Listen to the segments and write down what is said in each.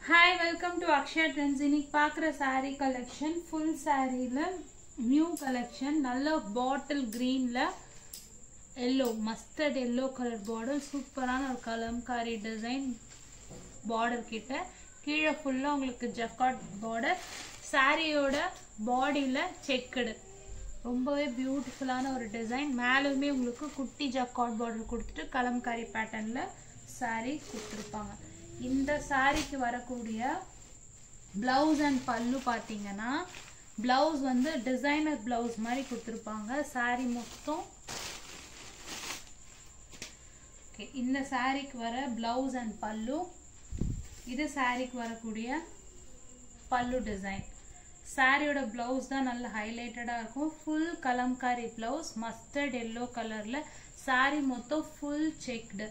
Hi, welcome to Akshaya Trends. இன்னைக்கு பார்க்குற saree collection full sareeல new collection. நல்ல bottle greenல yellow mustard yellow color border சூப்பரான ஒரு Kalamkari design border கிட்ட கீழே ஃபுல்லா உங்களுக்கு ஜக்கார்ட் border சாரியோட பாடியில செக்குடு ரொம்பவே பியூட்டிஃபுல்லான ஒரு டிசைன் மேலுமே உங்களுக்கு குட்டி ஜக்கார்ட் border கொடுத்துட்டு கலம்காரி பேட்டர்ன்ல saree கொடுத்திருப்பாங்க. இந்த சாரிக்கு வரக்கூடிய blouse and pallu பாத்தீங்கன்னா blouse வந்து டிசைனர் blouse மாதிரி கொடுத்திருப்பாங்க. saree மொத்தம் ஓகே இந்த சாரிக்கு வர blouse and pallu இது சாரிக்கு வரக்கூடிய pallu டிசைன். சாரியோட blouse தான் நல்ல ஹைலைட்டடா இருக்கும். full Kalamkari blouse mustard yellow கலர்ல saree மொத்தம் full checked.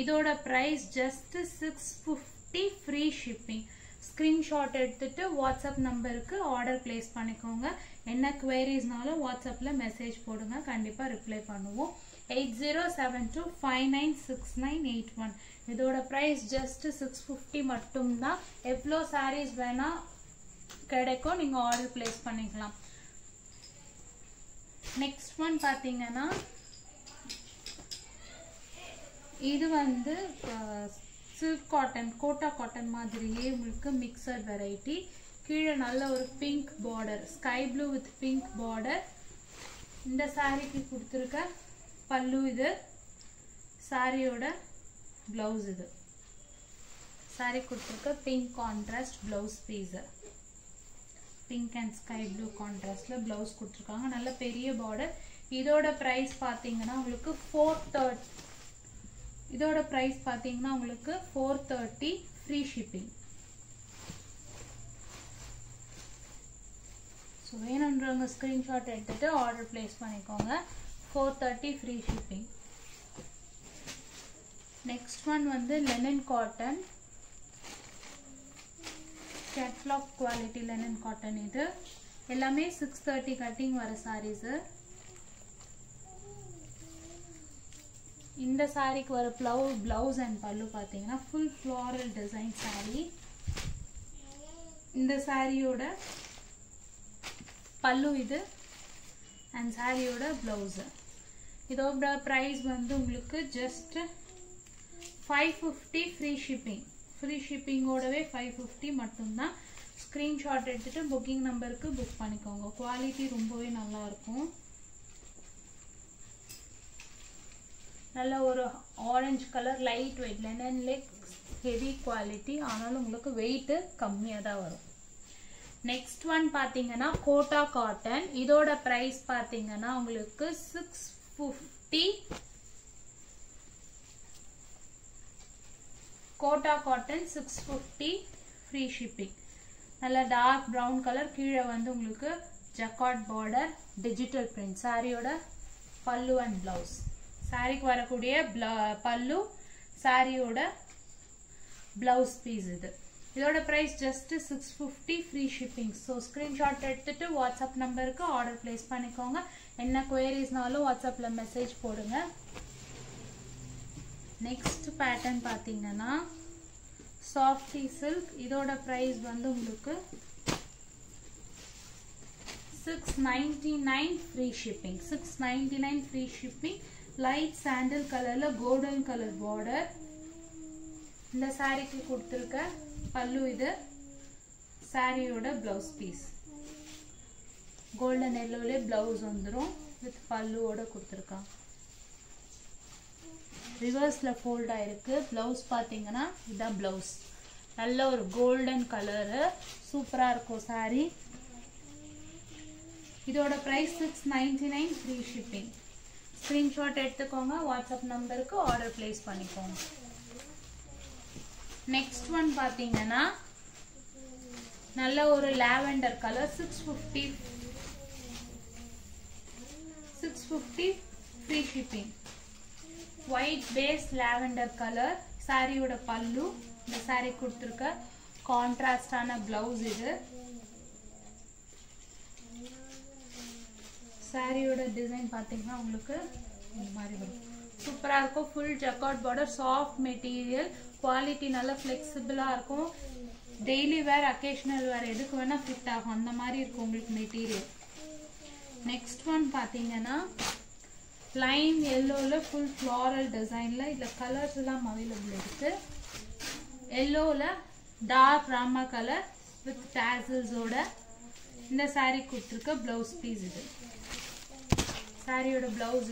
இதோட price just 650 free shipping. screenshot எடுத்துட்டு WhatsApp நம்பருக்கு ஆர்டர் பிளேஸ் பண்ணிக்கோங்க. என்ன queriesனாலும் WhatsAppல மெசேஜ் போடுங்க, கண்டிப்பா ரிப்ளை பண்ணுவோம். 8072596981. இதோட price just 650 மட்டும் தான். எவ்வளோ sarees வேணா கிடைக்கும், நீங்க ஆர்டர் பிளேஸ் பண்ணிக்கலாம். நெக்ஸ்ட் ஒன் பாத்தீங்கன்னா இது வந்து சில்க் காட்டன் கோட்டா காட்டன் மாதிரியே உங்களுக்கு மிக்சட் வெரைட்டி. கீழே நல்ல ஒரு pink border sky blue with pink border. இந்த சாரிக்கு கொடுத்துருக்க பல்லு இது, சாரியோட பிளவுஸ் இது. சாரி கொடுத்துருக்க pink contrast blouse piece, pink and sky blue கான்ட்ராஸ்ட்ல பிளவுஸ் கொடுத்துருக்காங்க. நல்ல பெரிய பார்டர். இதோட பிரைஸ் பாத்தீங்கன்னா உங்களுக்கு 430. இதோட பிரைஸ் பாத்தீங்கன்னா உங்களுக்கு 430 ஃப்ரீ ஷிப்பிங். ஸோ வேணுன்றவங்க ஸ்கிரீன்ஷாட் எடுத்துட்டு ஆர்டர் பிளேஸ் பண்ணிக்கோங்க. 430 ஃப்ரீ ஷிப்பிங். நெக்ஸ்ட் ஒன் வந்து Lenin cotton catalogue quality Lenin cotton. இது எல்லாமே 630 கட்டிங் வர சாரீஸ். இந்த சாரிக்கு வர பிளவுஸ் அண்ட் பல்லு பாத்தீங்கன்னா ஃபுல் ஃப்ளாரல் டிசைன் சாரி. இந்த சாரியோட பல்லு இது அண்ட் சாரியோட பிளவுஸ். இதோட பிரைஸ் வந்து உங்களுக்கு ஜஸ்ட் 550 ஃப்ரீ ஷிப்பிங். ஃப்ரீ ஷிப்பிங்கோடவே 550 மட்டும்தான். ஸ்கிரீன்ஷாட் எடுத்துட்டு புக்கிங் நம்பருக்கு புக் பண்ணிக்கோங்க. குவாலிட்டி ரொம்பவே நல்லா இருக்கும். நல்ல ஒரு ஆரஞ்சு கலர் லைட் வெயிட் லெனன்ல ஹெவி குவாலிட்டி, ஆனாலும் உங்களுக்கு வெயிட் கம்மியா தான் வரும். நெக்ஸ்ட் ஒன் பாத்தீங்கன்னா கோட்டா காட்டன். இதோட பிரைஸ் பாத்தீங்கன்னா உங்களுக்கு 650. Kota cotton 650 free shipping. நல்ல டார்க் ப்ரௌன் கலர். கீழே வந்து உங்களுக்கு ஜக்கார்ட் பார்டர் டிஜிட்டல் பிரிண்ட். சாரியோட பல்லு அண்ட் பிளவுஸ். சாரிக்கு வரக்கூடிய பல்லு, சாரியோட பிளவுஸ் பீஸ் இது. இதோட price just 650 free shipping. So screenshot எடுத்துட்டு வாட்ஸ்அப் நம்பருக்கு ஆர்டர் பிளேஸ் பண்ணிக்கோங்க. என்ன குவரிஸ்னாலும் வாட்ஸ்அப்ல மெசேஜ் போடுங்க. நெக்ஸ்ட் பேட்டர்ன் பாத்தீங்கன்னா சாஃப்டி சில்க். இதோட பிரைஸ் வந்து உங்களுக்கு 699 free shipping. 699 free shipping. Light sandal கலர்ல கோல்டன் கலர் பார்டர். இந்த சாரிக்கு கொடுத்திருக்க பல்லு இது, சாரியோட பிளவுஸ் பீஸ். கோல்டன் எல்லோல பிளவுஸ் வந்துரும் வித் பல்லுவோட கொடுத்திருக்காங்க. ரிவர்ஸ்ல ஃபோல்ட் ஆயிருக்கு. பிளவுஸ் பாத்தீங்கன்னா இதான் பிளவுஸ். நல்ல ஒரு கோல்டன் கலரு, சூப்பரா இருக்கும் சாரி. இதோட பிரைஸ் 699 ஃப்ரீ ஷிப்பிங். ஸ்கிரீன்ஷாட் எடுத்துக்கோங்க, வாட்ஸ்அப் நம்பருக்கு ஆர்டர் பிளேஸ் பண்ணிக்கோங்க. நெக்ஸ்ட் ஒன் பாத்தீங்கன்னா நல்ல ஒரு lavender colour. 650 free shipping. White base lavender colour. சாரியோட பல்லு. இந்த சாரி கொடுத்துருக்க கான்ட்ராஸ்டான பிளவுஸ் இது. சாரியோட டிசைன் பாத்தீங்கன்னா உங்களுக்கு இந்த மாதிரி வரும். சூப்பரா இருக்கும். Full jacquard border, soft material, quality நல்ல ஃப்ளெக்சிபிளா இருக்கும். டெய்லி வேர் அக்கேஷனல் வேர் எதுக்கு வேணா ஃபிட் ஆகும் அந்த மாதிரி இருக்கும் உங்களுக்கு மெட்டீரியல். நெக்ஸ்ட் ஒன் பார்த்தீங்கன்னா லைன் எல்லோல ஃபுல் ஃப்ளாரல் டிசைன்ல இதுல கலர்ஸ் எல்லாம் அவைலபிள் இருக்கு. எல்லோல டார்க் ராமா கலர் வித் டாசல்ஸோட இந்த saree கொடுத்துருக்க பிளவுஸ் பீஸ். இது சாரியோட பிளவுஸ்.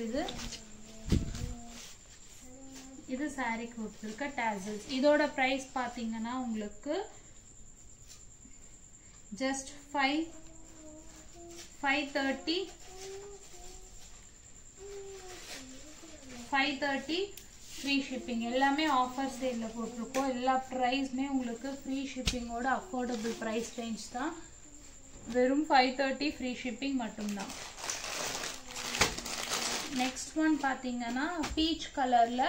இது saree கொடுத்துருக்க டாசல்ஸ். இதோட பிரைஸ் பார்த்தீங்கன்னா உங்களுக்கு ஜஸ்ட் 530 ஃப்ரீ ஷிப்பிங். எல்லாமே ஆஃபர் சேல்ல போட்டிருக்கோம். எல்லா ப்ரைஸ்மே உங்களுக்கு ஃப்ரீ ஷிப்பிங்கோட அஃபோர்டபுள் ப்ரைஸ் ரேஞ்ச் தான். வெறும் 530 ஃப்ரீ ஷிப்பிங் மட்டும்தான். நெக்ஸ்ட் ஒன் பார்த்தீங்கன்னா பீச் கலர்ல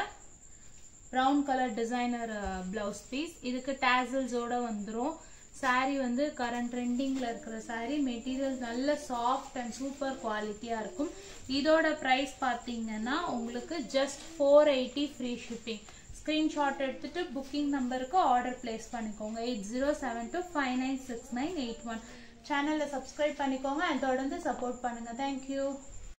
brown colour designer blouse piece. இதுக்கு டாசல்ஸோட வந்துடும். சாரீ வந்து கரண்ட் ட்ரெண்டிங்ல இருக்கிற சாரீ. மெட்டீரியல் நல்ல சாஃப்ட் அண்ட் சூப்பர் குவாலிட்டியா இருக்கும். இதோட பிரைஸ் பார்த்தீங்கன்னா உங்களுக்கு ஜஸ்ட் 480 ஃப்ரீ ஷிப்பிங். ஸ்கிரீன்ஷாட் எடுத்துட்டு புக்கிங் நம்பருக்கு ஆர்டர் பிளேஸ் பண்ணிக்கோங்க. 8072596981. சேனலை சப்ஸ்கிரைப் பண்ணிக்கோங்க அண்ட் தொடர்ந்து சப்போர்ட் பண்ணுங்க. தேங்க்யூ.